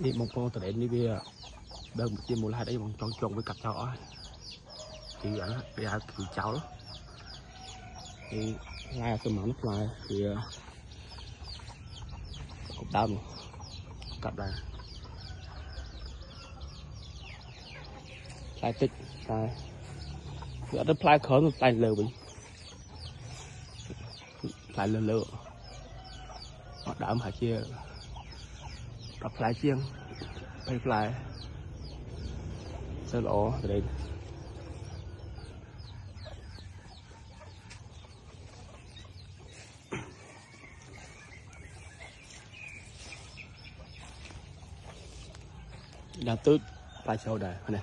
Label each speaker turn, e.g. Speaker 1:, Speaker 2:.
Speaker 1: đi mong con từ đến đi bia đơn một chiếc một hai đấy bằng tròn tròn với cặp cháu thì ở đây là thì cháu thì ngay cái món fly thì cục đau cặp này fly tích fly thì ở đây fly khởi một fly lờ bình fly lờ lờ họ đảo mà chia đọc fly chiêng bay fly sơ lỗ từ đây đang tước fly show đây này